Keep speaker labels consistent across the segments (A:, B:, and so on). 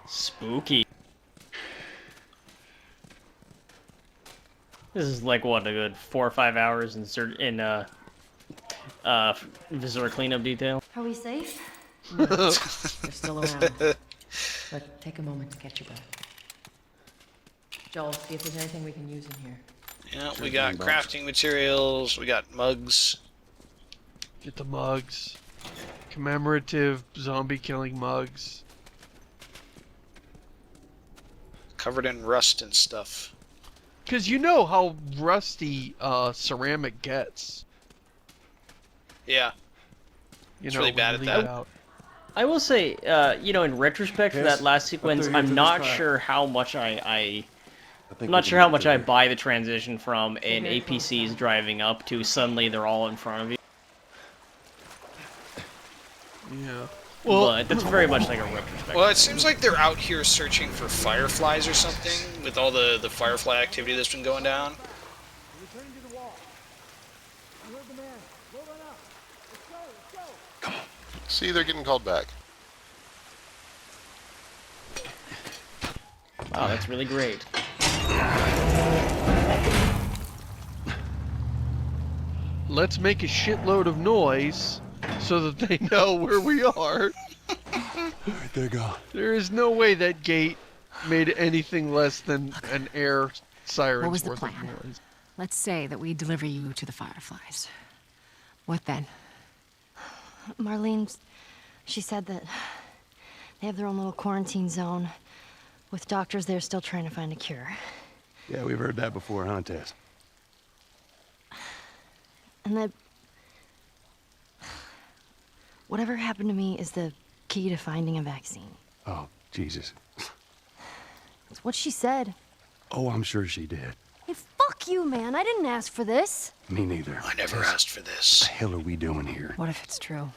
A: Spooky. This is like what, a good 4 or 5 hours in visitor cleanup detail.
B: Are we safe?
C: No, they're still around. But take a moment to catch your breath. Joel, see if there's anything we can use in here.
D: Yeah, we got crafting materials, we got mugs.
E: Get the mugs. Commemorative zombie killing mugs.
D: Covered in rust and stuff.
E: Because you know how rusty ceramic gets.
D: Yeah.
E: It's
D: really bad at that.
E: Out.
A: I will say, you know, in retrospect for that last sequence, I'm not sure how much I'm not sure how much I buy the transition from an APC's driving up to suddenly they're all in front of you.
E: Yeah. Well,
A: But that's very much like a retrospect.
D: Well, it seems like they're out here searching for fireflies or something, with all the firefly activity that's been going down.
F: Returning to the wall. You heard the man. Go run up. Let's go.
G: See, they're getting called back.
A: Wow, that's really great.
E: let's make a shitload of noise so that they know where we are.
H: Alright, there you go.
E: There is no way that gate made anything less than an air siren's
I: What was the
E: worth of
I: plan?
E: noise.
I: Let's say that we deliver you to the Fireflies. What then?
B: Marlene, she said that they have their own little quarantine zone with doctors there still trying to find a cure.
H: Yeah, we've heard that before, huh, Tess?
B: And that whatever happened to me is the key to finding a vaccine.
H: Oh, Jesus.
B: It's what she said.
H: Oh, I'm sure she did.
B: Hey, fuck you, man. I didn't ask for this.
H: Me neither.
D: I never
H: Tess,
D: asked for this.
H: What the hell are we doing here?
I: What if it's true?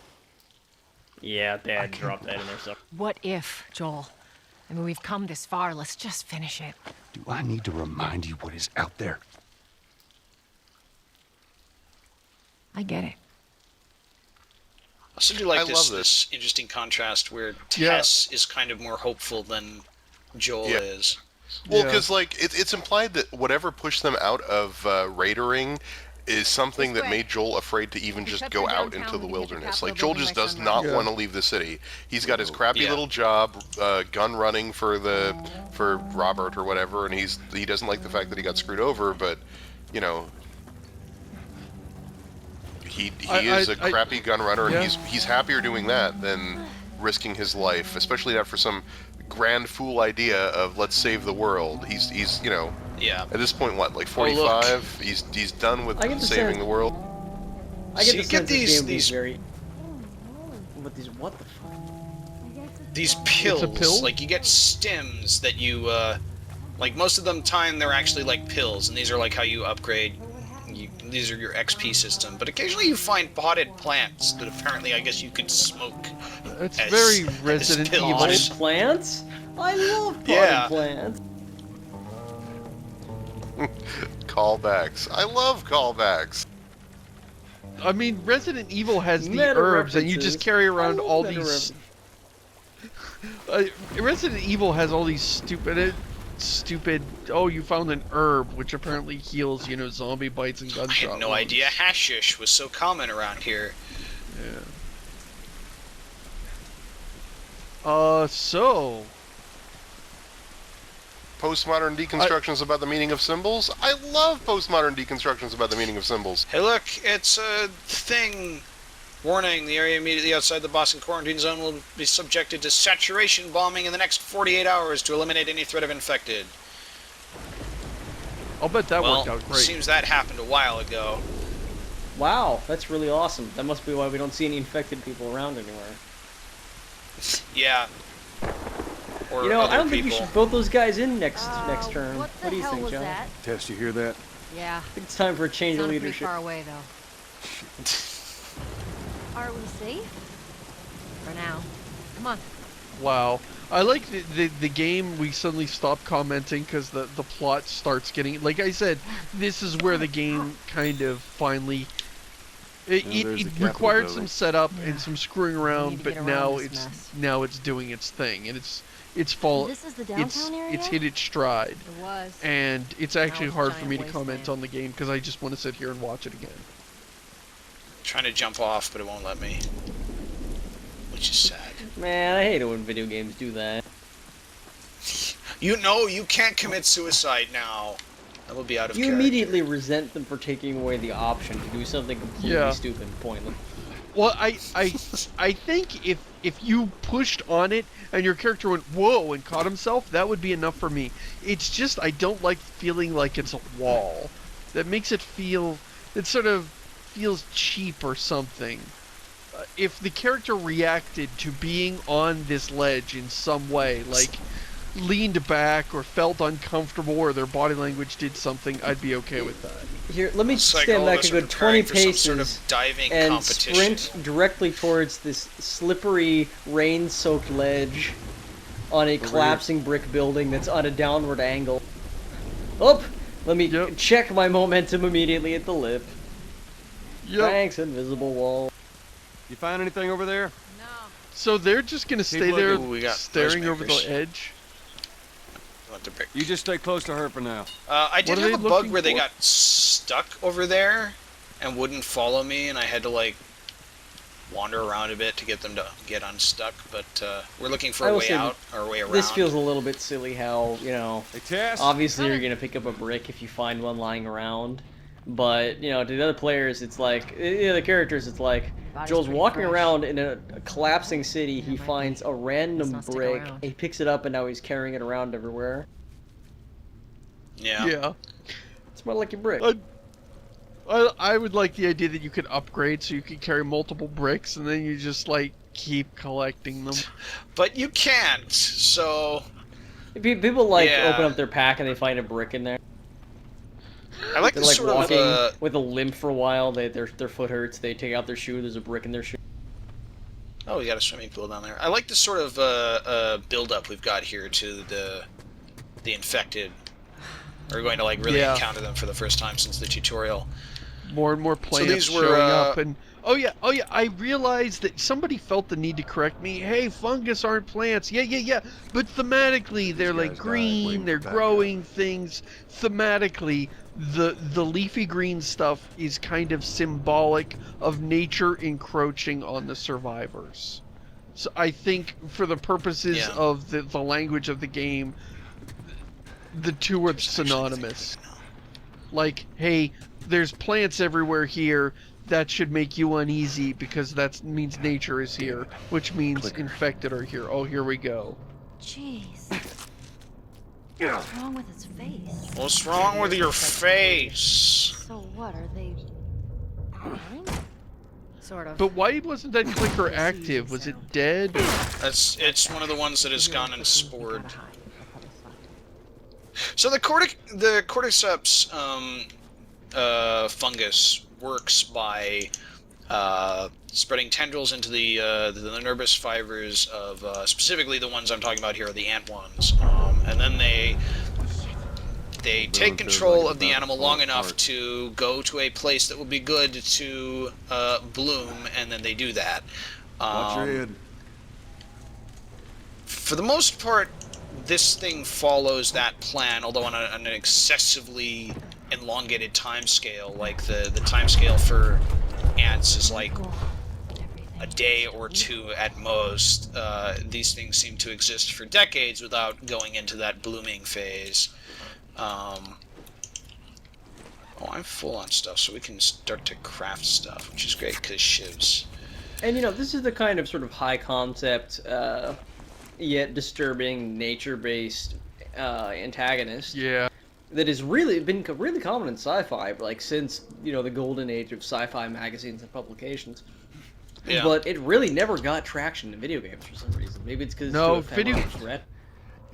A: Yeah, Dad dropped that in there. So
I: What if, Joel? I mean, we've come this far. Let's just finish it.
H: Do I need to remind you what is out there?
I: I get it.
D: I also do like
G: I
D: this,
G: love this.
D: interesting contrast where
E: Yeah.
D: Tess is kind of more hopeful than Joel
G: Yeah.
D: is.
G: Well,
E: Yeah.
G: because like it's implied that whatever pushed them out of raidering is something that made Joel afraid to even just go out into the wilderness. Like Joel just does not
E: Yeah.
G: want to leave the city. He's got his crappy
D: Yeah.
G: little job, gun running for Robert or whatever, and he doesn't like the fact that he got screwed over. But you know, he is a crappy gun runner,
E: yeah.
G: and he's happier doing that than risking his life, especially not for some grand fool idea of let's save the world. He's you know,
D: Yeah.
G: at this point, what, like
D: Oh, look.
G: 45? He's done with
A: I get the
G: saving
A: sense-
G: the world.
A: I
D: So
A: get
D: you
A: the
D: get
A: sense this game would be
D: these-
A: very. What the fuck?
D: These pills,
E: pill?
D: like you get stims that you, like most of them time they're actually like pills, and these are like how you upgrade. These are your XP system, but occasionally you find potted plants that apparently I guess you could smoke.
E: It's
D: as-
E: very
D: as
E: Resident
D: pills.
E: Evil.
A: Potted plants? I love potted
D: Yeah.
A: plants.
G: Callbacks. I love callbacks.
E: I mean, Resident Evil has the
A: Meta
E: herbs, and you
A: references.
E: just carry around
A: I love
E: all
A: meta
E: these. Resident Evil has all these stupid. Oh, you found an herb which apparently heals, you know, zombie bites and
D: I
E: gunshot.
D: had no
E: wounds.
D: idea hashish was so common around here.
E: So
G: Postmodern deconstructions about the meaning of symbols. I love postmodern deconstructions about the meaning of symbols.
D: Hey look, it's a thing. Warning, the area immediately outside the Boston quarantine zone will be subjected to saturation bombing in the next 48 hours to eliminate any threat of infected.
E: I'll bet that
D: Well,
E: worked out great.
D: seems that happened a while ago.
A: Wow, that's really awesome. That must be why we don't see any infected people around anywhere.
D: Yeah. Or
A: You know,
D: other
A: I don't think we
D: people.
A: should vote those guys in next turn.
B: What
A: What
B: the
A: do you
B: hell
A: think,
B: was
A: John?
B: that?
H: Tess, you hear that?
I: Yeah.
A: I think it's time for a change of
I: Sounded pretty
A: leadership.
I: far away, though.
B: Are we safe?
I: For now. Come on.
E: Wow. I like the game. We suddenly stop commenting because the plot starts getting. Like I said, this is where the game kind of finally. It,
H: Yeah, there's
E: it
H: the Capitol
E: required some
H: building.
E: setup
I: Yeah.
E: and some screwing
I: We
E: around,
I: need to
E: but
I: get around
E: now
I: this
E: it's
I: mess.
E: now it's doing its thing, and it's
B: This is the downtown area?
E: It's hit its stride,
C: It was.
E: and it's actually
C: it's a
E: hard for
C: giant
E: me to comment
C: wasteland.
E: on the game because I just want to sit here and watch it again.
D: Trying to jump off, but it won't let me. Which is sad.
A: Man, I hate it when video games do that.
D: You know, you can't commit suicide now. That would be out of
A: You
D: character.
A: immediately resent them for taking away the option to do something completely
E: Yeah.
A: stupid and pointless.
E: Well, I think if you pushed on it and your character went whoa and caught himself, that would be enough for me. It's just I don't like feeling like it's a wall. That makes it feel, it sort of feels cheap or something. If the character reacted to being on this ledge in some way, like leaned back or felt uncomfortable or their body language did something, I'd be okay with that.
A: Here, let me
D: It's like
A: stand
D: all of
A: back
D: us
A: a
D: are
A: good
D: preparing
A: 20
D: for some
A: paces
D: sort of diving
A: and
D: competition.
A: sprint directly towards this slippery, rain-soaked ledge on a collapsing brick building that's on a downward angle. Oh, let me check my momentum immediately at the lip. Thanks, invisible wall.
H: You find anything over there?
E: So they're just gonna stay there
D: Ooh, we got
E: staring over the
D: noisemakers.
E: edge?
D: Want the brick.
H: You just stay close to her for now.
D: I did
E: What are
D: have
E: they
D: a bug
E: looking
D: where they
E: for?
D: got stuck over there and wouldn't follow me, and I had to like wander around a bit to get them to get unstuck. But we're looking for
A: I
D: a
A: will
D: way
A: say
D: out or a way around.
A: This feels a little bit silly how, you know,
H: Hey, Tess.
A: obviously you're going to pick up a brick if you find one lying around. But, you know, to the other players, it's like, the other characters, it's like,
C: Body's
A: Joel's
C: pretty
A: walking
C: fresh.
A: around in a collapsing city, he
C: might
A: finds
C: be.
A: a random
C: Let's not stick
A: brick,
C: around.
A: he picks it up, and now he's carrying it around everywhere.
D: Yeah.
E: Yeah.
A: It's more like a brick.
E: I would like the idea that you could upgrade so you could carry multiple bricks and then you just like keep collecting them.
D: But you can't. So
A: People like
D: Yeah.
A: open up their pack and they find a brick in there.
D: I like
A: They're
D: this
A: like
D: sort
A: walking
D: of.
A: with a limp for a while. Their foot hurts. They take out their shoe. There's a brick in their shoe.
D: Oh, we got a swimming pool down there. I like this sort of build-up we've got here to the infected. We're going to like really
E: Yeah.
D: encounter them for the first time since the tutorial.
E: More and more plants
D: these were,
E: showing up and oh yeah, I realized that somebody felt the need to correct me. Hey, fungus aren't plants. Yeah. But thematically they're like
H: guys died
E: green,
H: waiting
E: they're
H: to back
E: growing things. Thematically, the leafy green stuff is kind of symbolic of nature encroaching on the survivors. So I think for the purposes
D: Yeah.
E: of the language of the game, the two are synonymous. Like, hey, there's plants everywhere here. That should make you uneasy because that means nature is here, which means infected are here. Oh, here we go.
B: Jeez. What's wrong with its face?
D: What's wrong with your face?
B: So what, are they blind?
C: Sort of.
E: But why wasn't that clicker active? Was it dead?
D: It's one of the ones that has gone and spored. So the cordyceps fungus works by spreading tendrils into the nervous fibers of specifically the ones I'm talking about here are the ant ones, and then they take control of the animal long enough to go to a place that will be good to bloom, and then they do that.
H: Watch your head.
D: For the most part, this thing follows that plan, although on an excessively elongated time scale. Like the time scale for ants is like a day or two at most. These things seem to exist for decades without going into that blooming phase. Oh, I'm full on stuff, so we can start to craft stuff, which is great because shivs.
A: And you know, this is the kind of sort of high concept, yet disturbing nature-based antagonist.
E: Yeah.
A: That has really been really common in sci-fi, like since you know the golden age of sci-fi magazines and publications.
D: Yeah.
A: But it really never got traction in video games for some reason. Maybe it's because
E: No,
A: it's too
E: video-
A: ephemeral threat.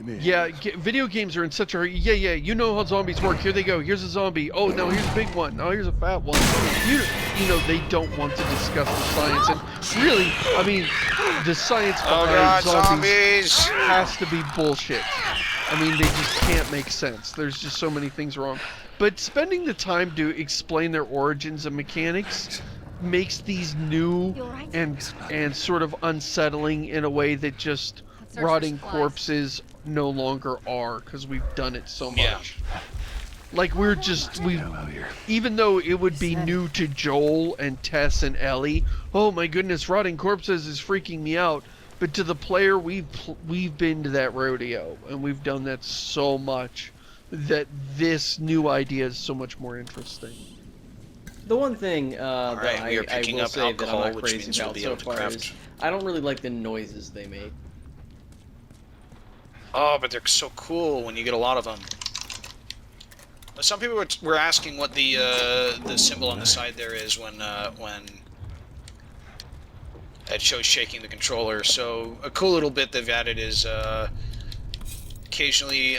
E: Yeah, video games are in such a hurry. Yeah, you know how zombies work. Here they go. Here's a zombie. Oh, no, here's a big one. Oh, here's a fat one. You know, they don't want to discuss the science. And really, I mean, the science
D: Oh
E: behind
D: god,
E: zombies
D: zombies!
E: has to be bullshit. I mean, they just can't make sense. There's just so many things wrong. But spending the time to explain their origins and mechanics makes these new and sort of unsettling in a way that just rotting corpses no longer are, because we've done it so much.
D: Yeah.
E: Like, even though it would be new to Joel and Tess and Ellie, oh my goodness, rotting corpses is freaking me out. But to the player, we've been to that rodeo, and we've done that so much that this new idea is so much more interesting.
A: The one thing that
D: we are
A: I
D: picking
A: will
D: up
A: say
D: alcohol,
A: that I'm not
D: which
A: crazy
D: means we'll
A: about
D: be
A: so
D: able to
A: far
D: craft.
A: is I don't really like the noises they make.
D: Oh, but they're so cool when you get a lot of them. Some people were asking what the symbol on the side there is when it shows shaking the controller. So a cool little bit they've added is occasionally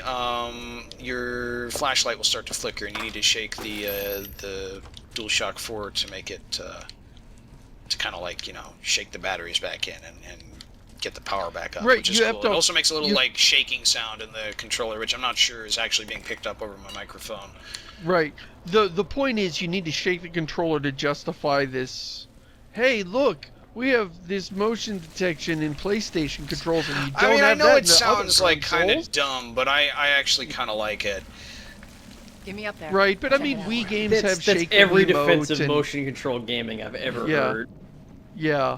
D: your flashlight will start to flicker, and you need to shake the DualShock 4 to make it to kind of like, you know, shake the batteries back in and get the power back up,
E: right,
D: which is cool. It also makes a little like shaking sound in the controller, which I'm not sure is actually being picked up over my microphone.
E: Right. The point is you need to shake the controller to justify this. Hey, look, we have this motion detection in PlayStation controls, and you don't
D: I mean,
E: have
D: I know
E: that
D: it
E: in the
D: sounds
E: other
D: like kind
E: consoles.
D: of dumb, but I actually kind of like it.
C: Get me up there.
E: Right, but I
C: Check
E: mean,
C: it out.
E: Wii games
A: That's
E: have shaky
A: every
E: remote
A: defensive
E: and,
A: motion control gaming I've ever
E: Yeah.
A: heard.
E: Yeah.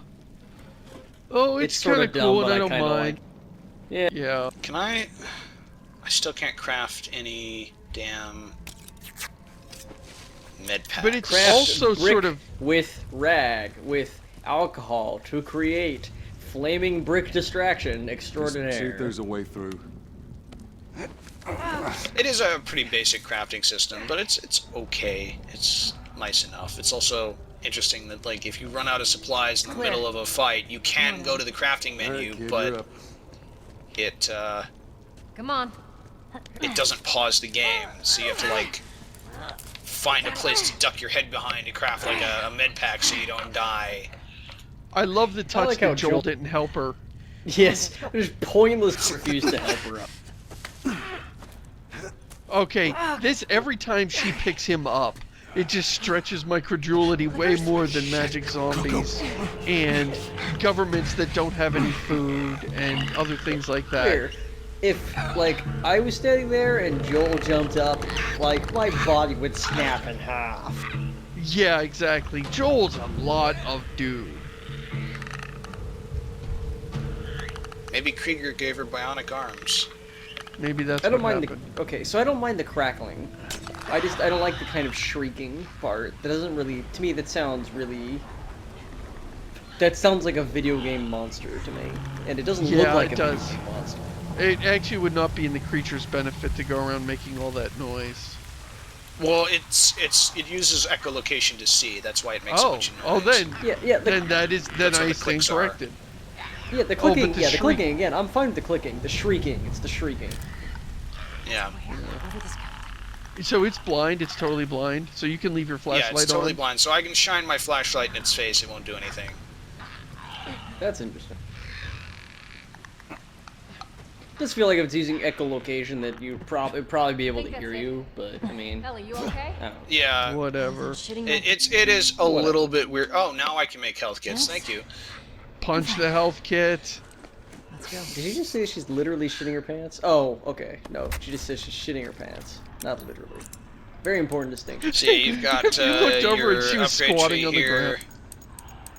E: Oh, it's
A: sort
E: kind
A: of
E: of
A: dumb,
E: cool,
A: but
E: and I
A: I
E: don't
A: kinda
E: mind.
A: Yeah.
E: Yeah.
D: Can I still can't craft any damn med packs.
E: But it's
A: Craft
E: also
A: brick
E: sort of
A: with rag with alcohol to create flaming brick distraction
H: See if
A: extraordinaire.
H: there's a way through.
D: It is a pretty basic crafting system, but it's okay. It's nice enough. It's also interesting that, like, if you run out of supplies in the middle of a fight, you can go to the crafting menu,
H: Alright, kid, you're
D: but
H: up.
C: Come on.
D: it doesn't pause the game, so you have to, like, find a place to duck your head behind to craft, like, a med pack so you don't die.
E: I love the touch
A: like how
E: that Joel
A: Joel-
E: didn't help her.
A: Yes, there's pointless refuse to help her up.
E: Okay, this every time she picks him up, it just stretches my credulity way more than magic zombies and governments that don't have any food and other things like that.
A: Here, if, like, I was standing there and Joel jumped up, like, my body would snap in half.
E: Yeah, exactly. Joel's a lot of dude.
D: Maybe Krieger gave her bionic arms.
E: Maybe that's
A: I don't
E: what
A: mind
E: happened.
A: the okay, so I don't mind the crackling. I don't like the kind of shrieking part. That doesn't really, to me, that sounds like a video game monster to me, and it doesn't look
E: Yeah,
A: like
E: it
A: a
E: does.
A: video game monster.
E: It actually would not be in the creature's benefit to go around making all that noise.
D: Well, it uses echolocation to see. That's why it makes a bunch of noise.
E: Then
A: Yeah,
E: then that is then
D: That's what
E: I
D: the
E: stand
D: clicks are.
E: corrected.
A: yeah, the
E: but
A: clicking,
E: the
A: the
E: shriek-
A: clicking again. I'm fine with the clicking. The shrieking, it's the shrieking.
D: Yeah.
E: So it's blind. It's totally blind. So you can leave your flashlight
D: Yeah, it's totally
E: on.
D: blind. So I can shine my flashlight in its face. It won't do anything.
A: That's interesting. Just feel like if it's using echolocation, that you'd probably be able to
C: Think
A: hear
C: that's it.
A: you, but I mean,
C: Ellie, you okay?
A: I don't know.
D: Yeah.
E: Whatever.
D: It is a little bit weird. Oh, now I can make health kits. Thank you.
E: Punch the health kit.
C: Let's go.
A: Did you just say she's literally shitting her pants? Oh, okay. No, she just says she's shitting her pants. Not literally. Very important distinction.
D: See, you've got
E: You looked over
D: your
E: and she was
D: upgrade
E: squatting
D: tree
E: on the
D: here.
E: ground.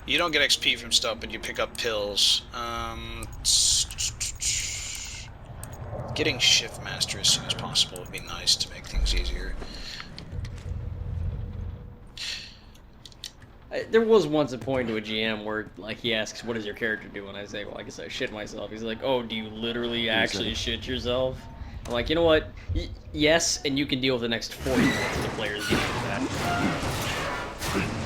D: You don't get XP from stuff, but you pick up pills. Getting Shift Master as soon as possible would be nice to make things easier.
A: There was once a point to a GM where, like, he asks, "What does your character do?" And I say, "Well, I guess I shit myself." He's like, "Oh, do you literally actually shit yourself?" I'm like, "You know what? Yes, and you can deal with the next 40 minutes of the players dealing with that.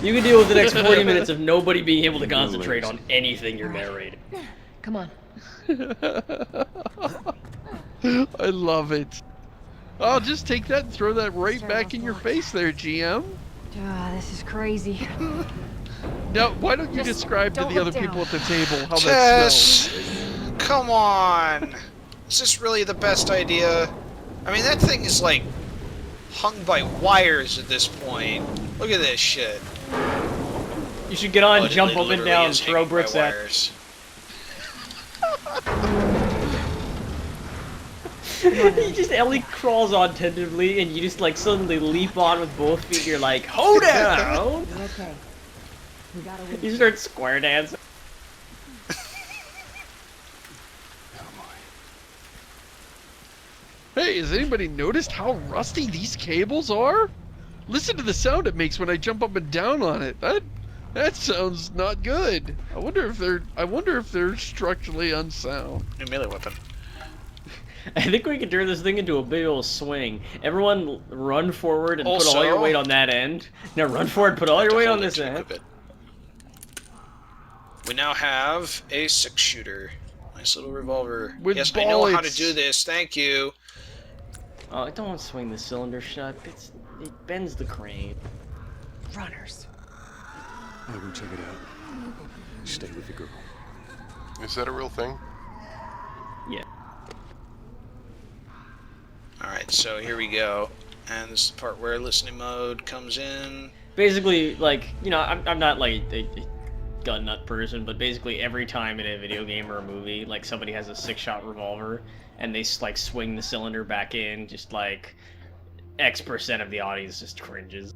A: You can deal with the next 40 minutes of nobody being able to concentrate on anything you're narrating."
C: Come on.
E: I love it. I'll just take that and throw that right back in your face there, GM.
B: This is crazy.
E: Now, why don't you
B: Just
E: describe to
B: don't
E: the other
B: look down.
E: people at the table how that smells?
D: Tess! Come on! Is this really the best idea? I mean, that thing is, like, hung by wires at this point. Look at this shit.
A: You should get on,
D: Oh, it
A: jump up and
D: literally
A: down,
D: is
A: throw
D: hanging by
A: bricks at.
D: wires.
A: You just Ellie crawls on tentatively, and you just like suddenly leap on with both feet. You're like, hold down.
C: You're okay. We gotta wait.
A: You start square dancing.
E: Hey, has anybody noticed how rusty these cables are? Listen to the sound it makes when I jump up and down on it. That sounds not good. I wonder if they're structurally unsound.
D: New melee weapon.
A: I think we can turn this thing into a big old swing. Everyone run forward and put all your weight on that end. Now run forward, put all your weight on this end.
D: We now have a 6-shooter. Nice little revolver.
E: With
D: yes, I know how to
E: bullets.
D: do this. Thank you.
A: Oh, don't swing the cylinder shut. It bends the crane.
C: Runners.
H: I'll go check it out. Stay with the girl.
G: Is that a real thing?
A: Yeah.
D: Alright, so here we go. And this is the part where listening mode comes in.
A: Basically, like, you know, I'm not like a gun nut person, but basically every time in a video game or a movie, like somebody has a 6-shot revolver and they like swing the cylinder back in, just like X% of the audience just cringes.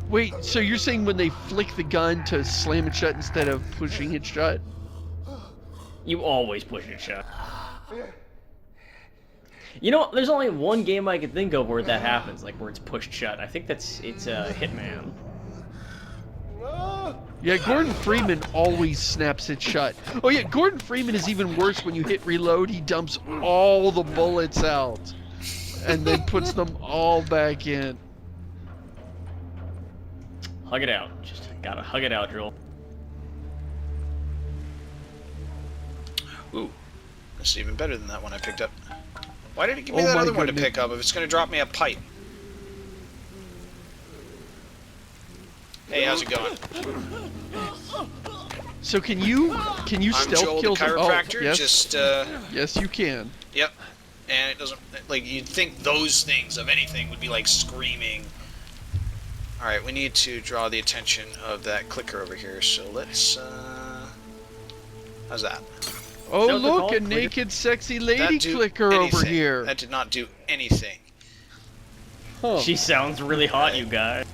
E: Wait, so you're saying when they flick the gun to slam it shut instead of pushing it shut?
A: You always push it shut. You know, there's only one game I can think of where that happens, like where it's pushed shut. I think it's Hitman.
E: Yeah, Gordon Freeman always snaps it shut. Oh yeah, Gordon Freeman is even worse. When you hit reload, he dumps all the bullets out and then puts them all back in.
A: Hug it out. Just gotta hug it out, Joel.
D: Ooh, this is even better than that one I picked up. Why did it give me
E: Oh
D: that
E: my
D: other one to
E: goodness.
D: pick up if it's going to drop me a pipe? Hey, how's it going?
E: So can you
D: I'm
E: stealth
D: Joel the
E: kill them?
D: chiropractor,
E: Oh, yes.
D: just,
E: Yes, you can.
D: yep. And it doesn't, like, you'd think those things of anything would be, like, screaming. Alright, we need to draw the attention of that clicker over here, so let's, how's that?
E: Oh
A: That was a
E: look,
A: call?
E: a
A: Clicker.
E: naked sexy lady
D: That do
E: clicker over
D: anything.
E: here.
D: That did not do anything.
E: Huh.
A: She sounds really hot, you guys.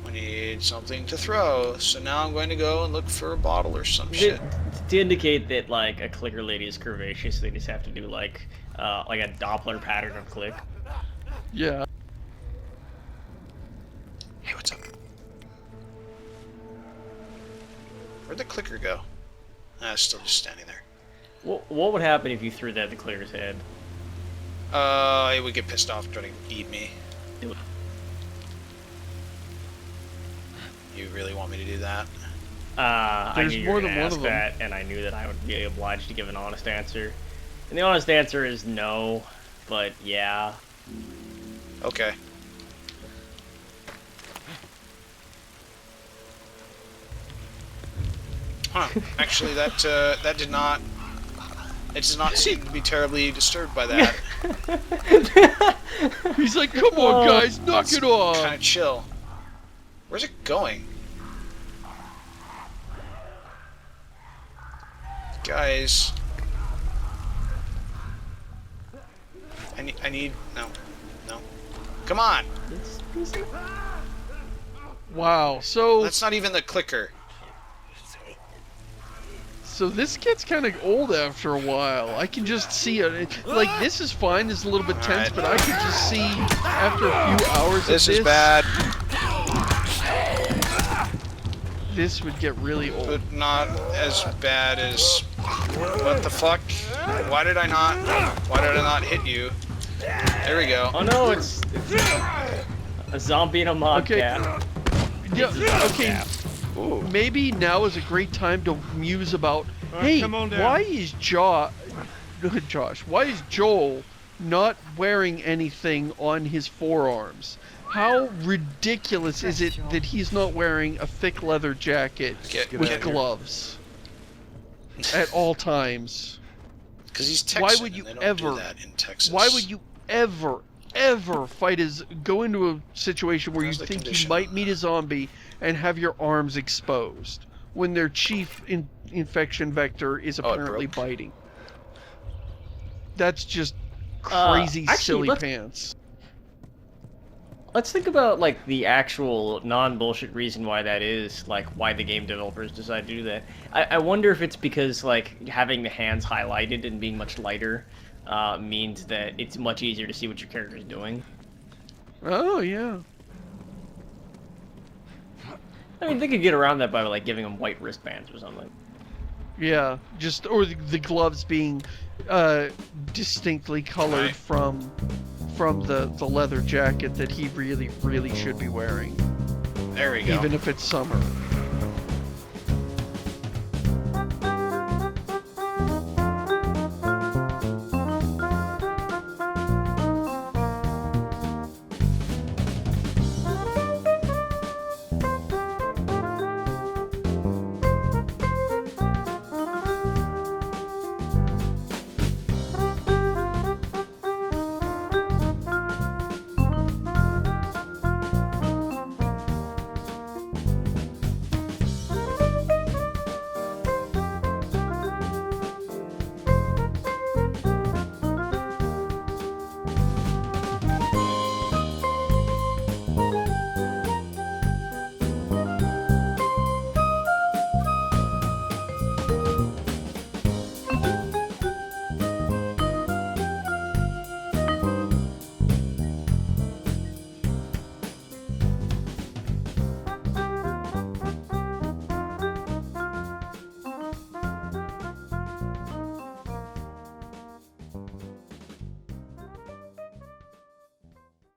D: We need something to throw, so now I'm going to go and look for a bottle or some shit.
A: To indicate that like a clicker lady is curvaceous, they just have to do like a Doppler pattern of click.
E: Yeah.
D: Hey, what's up? Where'd the clicker go? Ah, it's still just standing there.
A: What would happen if you threw that at the clicker's head?
D: It would get pissed off and try to eat me.
A: Do it.
D: You really want me to do that?
A: I
E: There's
A: knew you
E: more
A: were
E: than
A: gonna
E: one
A: ask
E: of them.
A: that, and I knew that I would be obliged to give an honest answer. And the honest answer is no, but yeah.
D: Okay. Huh. Actually, that did not... It does not seem to be terribly disturbed by that.
E: He's like, come on, guys, knock it off.
D: Kind of chill. Where's it going? Guys. I need... No. No. Come on!
E: Wow. So
D: That's not even the clicker.
E: this gets kind of old after a while. I can just see it. Like, this is fine. It's a little bit tense,
D: Alright.
E: but I can just see after a few hours
D: This
E: of
D: is bad,
E: this would get really old.
D: but not as bad as... What the fuck? Why did I not hit you? There we go.
A: Oh no, it's a zombie and a mob
E: Okay.
A: cat.
E: Yeah, okay. Maybe now is a great time to muse about, hey,
F: come on down.
E: why is Josh, why is Joel not wearing anything on his forearms? How ridiculous is it that he's not wearing a thick leather jacket
D: Get
E: with
D: out of here.
E: gloves at all times?
D: Because he's Texan,
E: Why would you
D: and they don't
E: ever-
D: do that in Texas.
E: Why would you ever go into a situation where
D: How's
E: you
D: the
E: think
D: condition
E: you might
D: on
E: meet a zombie and have your arms exposed? when their chief infection vector is apparently biting. That's just crazy, silly pants.
A: Let's think about, like, the actual non-bullshit reason why that is, like, why the game developers decide to do that. I wonder if it's because, like, having the hands highlighted and being much lighter means that it's much easier to see what your character's doing.
E: Oh, yeah.
A: I mean, they could get around that by, like, giving them white wristbands or something.
E: Yeah, just, or the gloves being distinctly colored from the leather jacket that he really should be wearing.
D: There we go.
E: Even if it's summer.